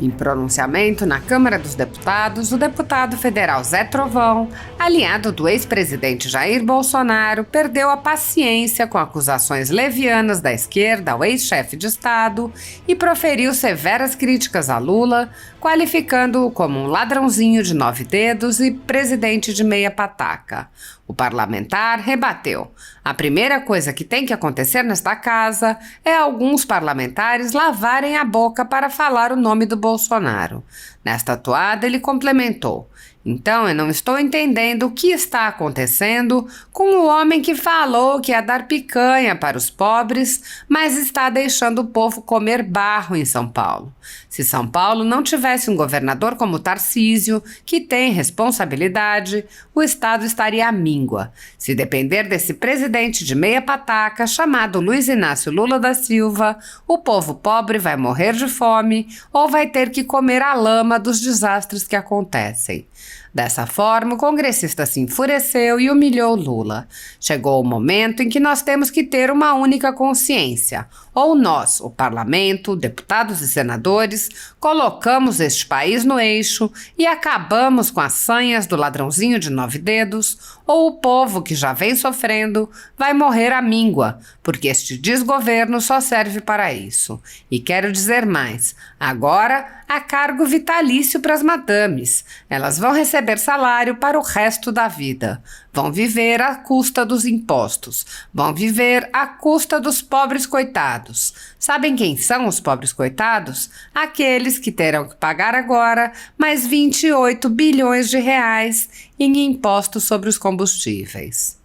Em pronunciamento na Câmara dos Deputados, o deputado federal Zé Trovão, aliado do ex-presidente Jair Bolsonaro, perdeu a paciência com acusações levianas da esquerda ao ex-chefe de Estado e proferiu severas críticas a Lula, qualificando-o como um ladrãozinho de 9 dedos e presidente de meia pataca. O parlamentar rebateu: a primeira coisa que tem que acontecer nesta casa é alguns parlamentares lavarem a boca para falar o nome do Bolsonaro. Nesta toada, ele complementou: então eu não estou entendendo o que está acontecendo com o homem que falou que ia dar picanha para os pobres, mas está deixando o povo comer barro em São Paulo. Se São Paulo não tivesse um governador como Tarcísio, que tem responsabilidade, o estado estaria à míngua. Se depender desse presidente de meia pataca, chamado Luiz Inácio Lula da Silva, o povo pobre vai morrer de fome ou vai ter que comer a lama dos desastres que acontecem. Dessa forma, o congressista se enfureceu e humilhou Lula. Chegou o momento em que nós temos que ter uma única consciência. Ou nós, o parlamento, deputados e senadores, colocamos este país no eixo e acabamos com as sanhas do ladrãozinho de 9 dedos, ou o povo que já vem sofrendo vai morrer à míngua, porque este desgoverno só serve para isso. E quero dizer mais, agora há cargo vitalício para as madames. Elas vão receber salário para o resto da vida. Vão viver à custa dos impostos. Vão viver à custa dos pobres coitados. Sabem quem são os pobres coitados? Aqueles que terão que pagar agora mais 28 bilhões de reais em impostos sobre os combustíveis.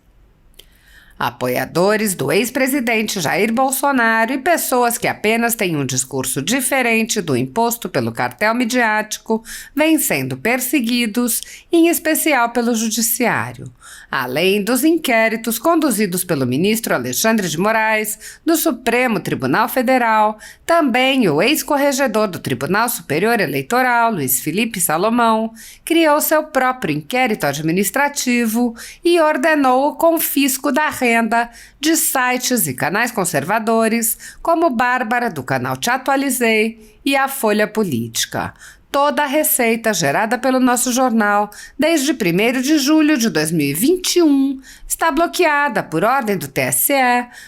Apoiadores do ex-presidente Jair Bolsonaro e pessoas que apenas têm um discurso diferente do imposto pelo cartel midiático vêm sendo perseguidos, em especial pelo judiciário. Além dos inquéritos conduzidos pelo ministro Alexandre de Moraes, do Supremo Tribunal Federal, também o ex-corregedor do Tribunal Superior Eleitoral, Luiz Felipe Salomão, criou seu próprio inquérito administrativo e ordenou o confisco da renda de sites e canais conservadores, como Bárbara, do canal Te Atualizei, e a Folha Política. Toda a receita gerada pelo nosso jornal desde 1º de julho de 2021 está bloqueada por ordem do TSE,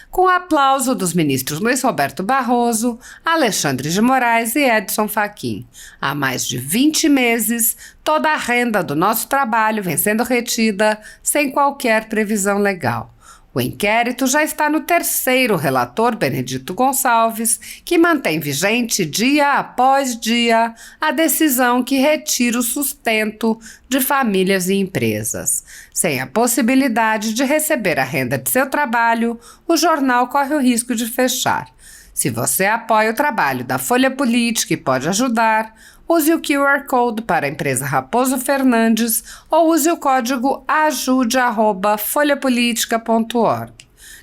com o aplauso dos ministros Luiz Roberto Barroso, Alexandre de Moraes e Edson Fachin. Há mais de 20 meses, toda a renda do nosso trabalho vem sendo retida sem qualquer previsão legal. O inquérito já está no 3º relator, Benedito Gonçalves, que mantém vigente dia após dia a decisão que retira o sustento de famílias e empresas. Sem a possibilidade de receber a renda de seu trabalho, o jornal corre o risco de fechar. Se você apoia o trabalho da Folha Política e pode ajudar, use o QR Code para a empresa Raposo Fernandes ou use o código ajude@folhapolitica.org.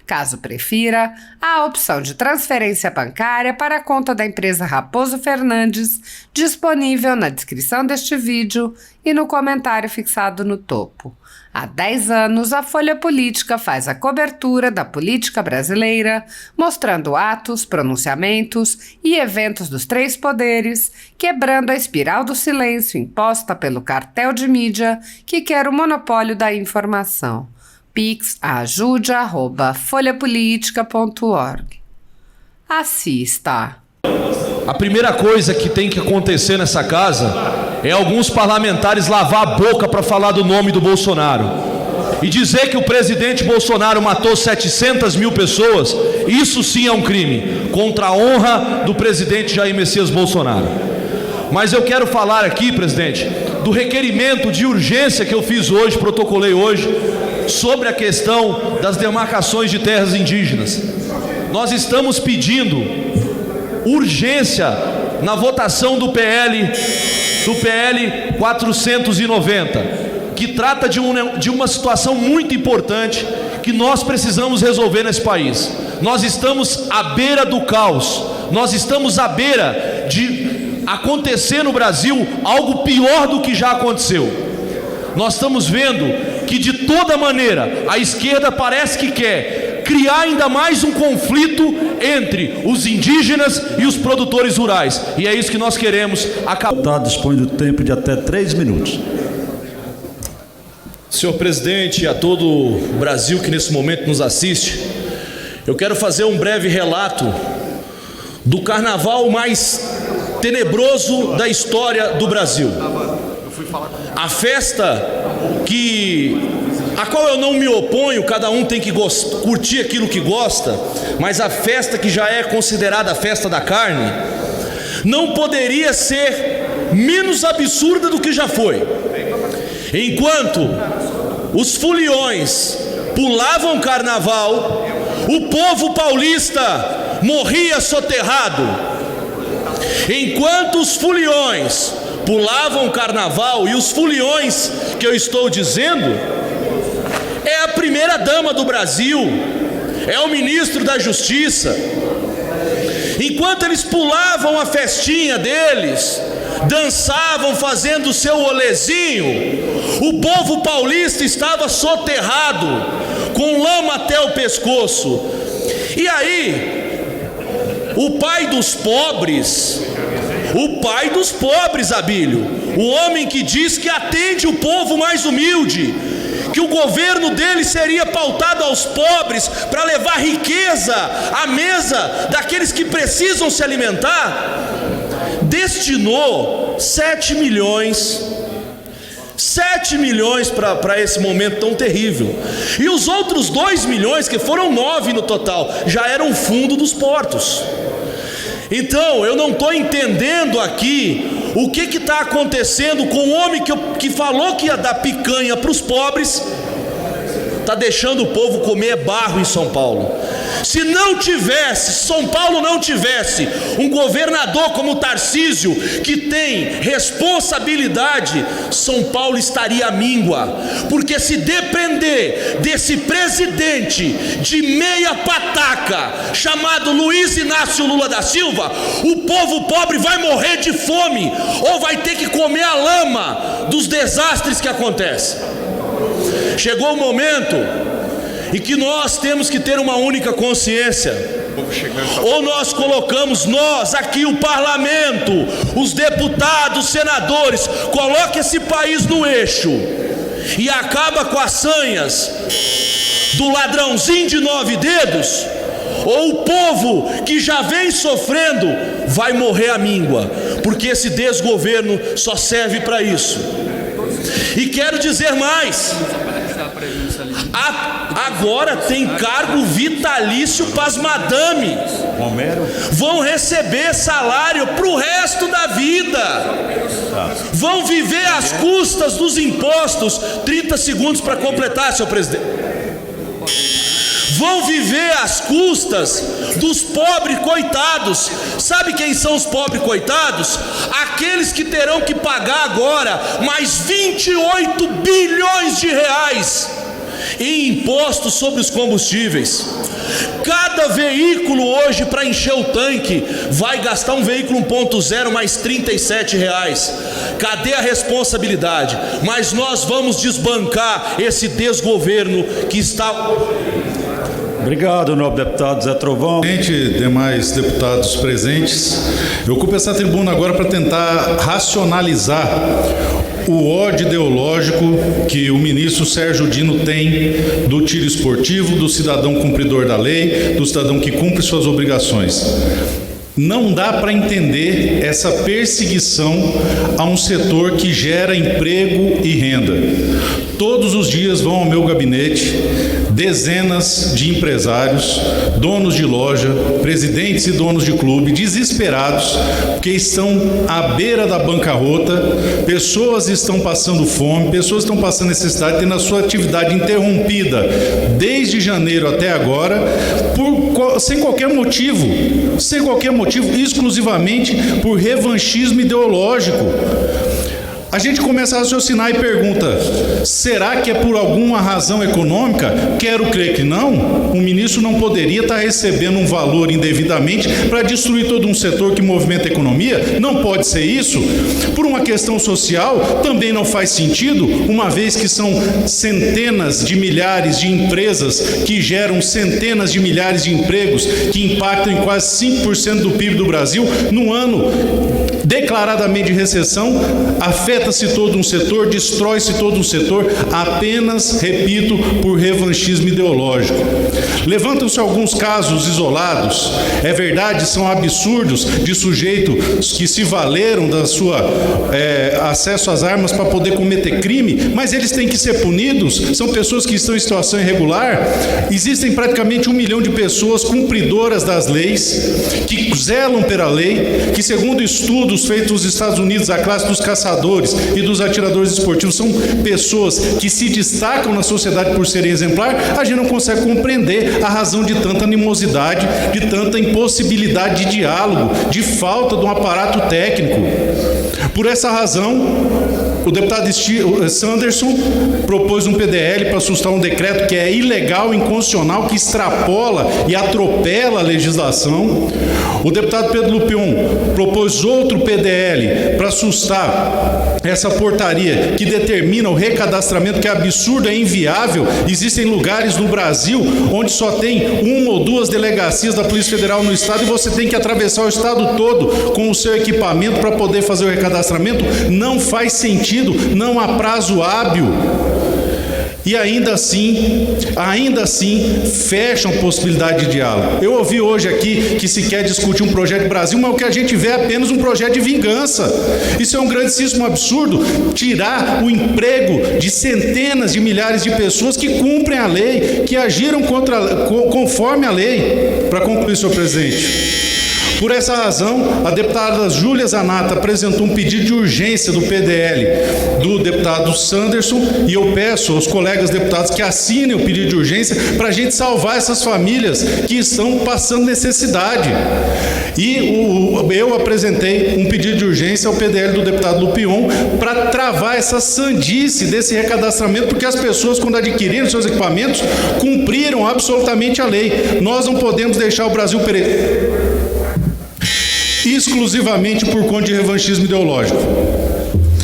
Caso prefira, há a opção de transferência bancária para a conta da empresa Raposo Fernandes, disponível na descrição deste vídeo e no comentário fixado no topo. Há 10 anos, a Folha Política faz a cobertura da política brasileira, mostrando atos, pronunciamentos e eventos dos 3 poderes, quebrando a espiral do silêncio imposta pelo cartel de mídia que quer o monopólio da informação. Pix ajude@folhapolitica.org. Assista. A primeira coisa que tem que acontecer nessa casa é alguns parlamentares lavar a boca para falar do nome do Bolsonaro e dizer que o presidente Bolsonaro matou 700 mil pessoas. Isso sim é um crime contra a honra do presidente Jair Messias Bolsonaro. Mas eu quero falar aqui, presidente, do requerimento de urgência que eu fiz hoje, protocolei hoje, sobre a questão das demarcações de terras indígenas. Nós estamos pedindo urgência na votação do PL 490, que trata de uma situação muito importante que nós precisamos resolver nesse país. Nós estamos à beira do caos, nós estamos à beira de acontecer no Brasil algo pior do que já aconteceu. Nós estamos vendo que de toda maneira a esquerda parece que quer criar ainda mais um conflito entre os indígenas e os produtores rurais. E é isso que nós queremos acabar. O deputado dispõe do tempo de até 3 minutos. Senhor presidente, a todo o Brasil que nesse momento nos assiste, eu quero fazer um breve relato do carnaval mais tenebroso da história do Brasil. A festa a qual eu não me oponho, cada um tem que curtir aquilo que gosta, mas a festa que já é considerada a festa da carne, não poderia ser menos absurda do que já foi. Enquanto os foliões pulavam carnaval, o povo paulista morria soterrado. Enquanto os foliões pulavam carnaval, e os foliões que eu estou dizendo é a primeira-dama do Brasil, é o ministro da Justiça. Enquanto eles pulavam a festinha deles, dançavam fazendo o seu olezinho, o povo paulista estava soterrado, com lama até o pescoço. E aí, o pai dos pobres, Abílio, o homem que diz que atende o povo mais humilde, que o governo dele seria pautado aos pobres para levar riqueza à mesa daqueles que precisam se alimentar, destinou 7 milhões para esse momento tão terrível. E os outros 2 milhões, que foram 9 no total, já eram o fundo dos portos. Então eu não estou entendendo aqui o que está acontecendo com o homem que falou que ia dar picanha para os pobres, está deixando o povo comer barro em São Paulo. Se São Paulo não tivesse um governador como Tarcísio, que tem responsabilidade, São Paulo estaria à míngua. Porque se depender desse presidente de meia pataca, chamado Luiz Inácio Lula da Silva, o povo pobre vai morrer de fome, ou vai ter que comer a lama dos desastres que acontecem. Chegou o momento em que nós temos que ter uma única consciência. Ou nós colocamos, nós aqui, o parlamento, os deputados, os senadores, coloca esse país no eixo e acaba com as sanhas do ladrãozinho de 9 dedos, ou o povo que já vem sofrendo vai morrer à míngua, porque esse desgoverno só serve para isso. E quero dizer mais, agora tem cargo vitalício para as madame, vão receber salário para o resto da vida, vão viver às custas dos impostos. 30 segundos para completar, senhor presidente. Vão viver às custas dos pobres coitados. Sabe quem são os pobres coitados? Aqueles que terão que pagar agora mais 28 bilhões de reais em impostos sobre os combustíveis. Cada veículo hoje, para encher o tanque, vai gastar um veículo 1.0 mais R$37. Cadê a responsabilidade? Mas nós vamos desbancar esse desgoverno que está... Obrigado, nobre deputado Zé Trovão. Demais deputados presentes, eu ocupo essa tribuna agora para tentar racionalizar o ódio ideológico que o ministro Sérgio Dino tem do tiro esportivo, do cidadão cumpridor da lei, do cidadão que cumpre suas obrigações. Não dá para entender essa perseguição a um setor que gera emprego e renda. Todos os dias vão ao meu gabinete dezenas de empresários, donos de loja, presidentes e donos de clube, desesperados, porque estão à beira da bancarrota, pessoas estão passando fome, pessoas estão passando necessidade, tendo a sua atividade interrompida desde janeiro até agora, sem qualquer motivo, exclusivamente por revanchismo ideológico. A gente começa a raciocinar e pergunta: será que é por alguma razão econômica? Quero crer que não. O ministro não poderia estar recebendo um valor indevidamente para destruir todo um setor que movimenta a economia? Não pode ser isso. Por uma questão social, também não faz sentido, uma vez que são centenas de milhares de empresas que geram centenas de milhares de empregos, que impactam em quase 5% do PIB do Brasil, no ano declaradamente de recessão, afeta-se todo um setor, destrói-se todo um setor, apenas, repito, por revanchismo ideológico. Levantam-se alguns casos isolados, é verdade, são absurdos, de sujeitos que se valeram da sua acesso às armas para poder cometer crime, mas eles têm que ser punidos, são pessoas que estão em situação irregular. Existem praticamente 1 milhão de pessoas cumpridoras das leis, que zelam pela lei, que segundo estudos feitos nos Estados Unidos, a classe dos caçadores e dos atiradores esportivos são pessoas que se destacam na sociedade por serem exemplar. A gente não consegue compreender a razão de tanta animosidade, de tanta impossibilidade de diálogo, de falta de um aparato técnico. Por essa razão, o deputado Sanderson propôs um PDL para sustar um decreto que é ilegal, inconstitucional, que extrapola e atropela a legislação. O deputado Pedro Lupion propôs outro PDL para sustar essa portaria que determina o recadastramento, que é absurdo, é inviável. Existem lugares no Brasil onde só tem 1 ou 2 delegacias da Polícia Federal no estado e você tem que atravessar o estado todo com o seu equipamento para poder fazer o recadastramento. Não faz sentido, não há prazo hábil. E ainda assim, fecham possibilidade de diálogo. Eu ouvi hoje aqui que se quer discutir um projeto de Brasil, mas o que a gente vê é apenas um projeto de vingança. Isso é um grandíssimo absurdo, tirar o emprego de centenas de milhares de pessoas que cumprem a lei, que agiram conforme a lei. Para concluir, senhor presidente, por essa razão, a deputada Júlia Zanata apresentou um pedido de urgência do PDL do deputado Sanderson, e eu peço aos colegas deputados que assinem o pedido de urgência para a gente salvar essas famílias que estão passando necessidade. E eu apresentei um pedido de urgência ao PDL do deputado Lupion para travar essa sandice desse recadastramento, porque as pessoas, quando adquiriram seus equipamentos, cumpriram absolutamente a lei. Nós não podemos deixar o Brasil exclusivamente por conta de revanchismo ideológico.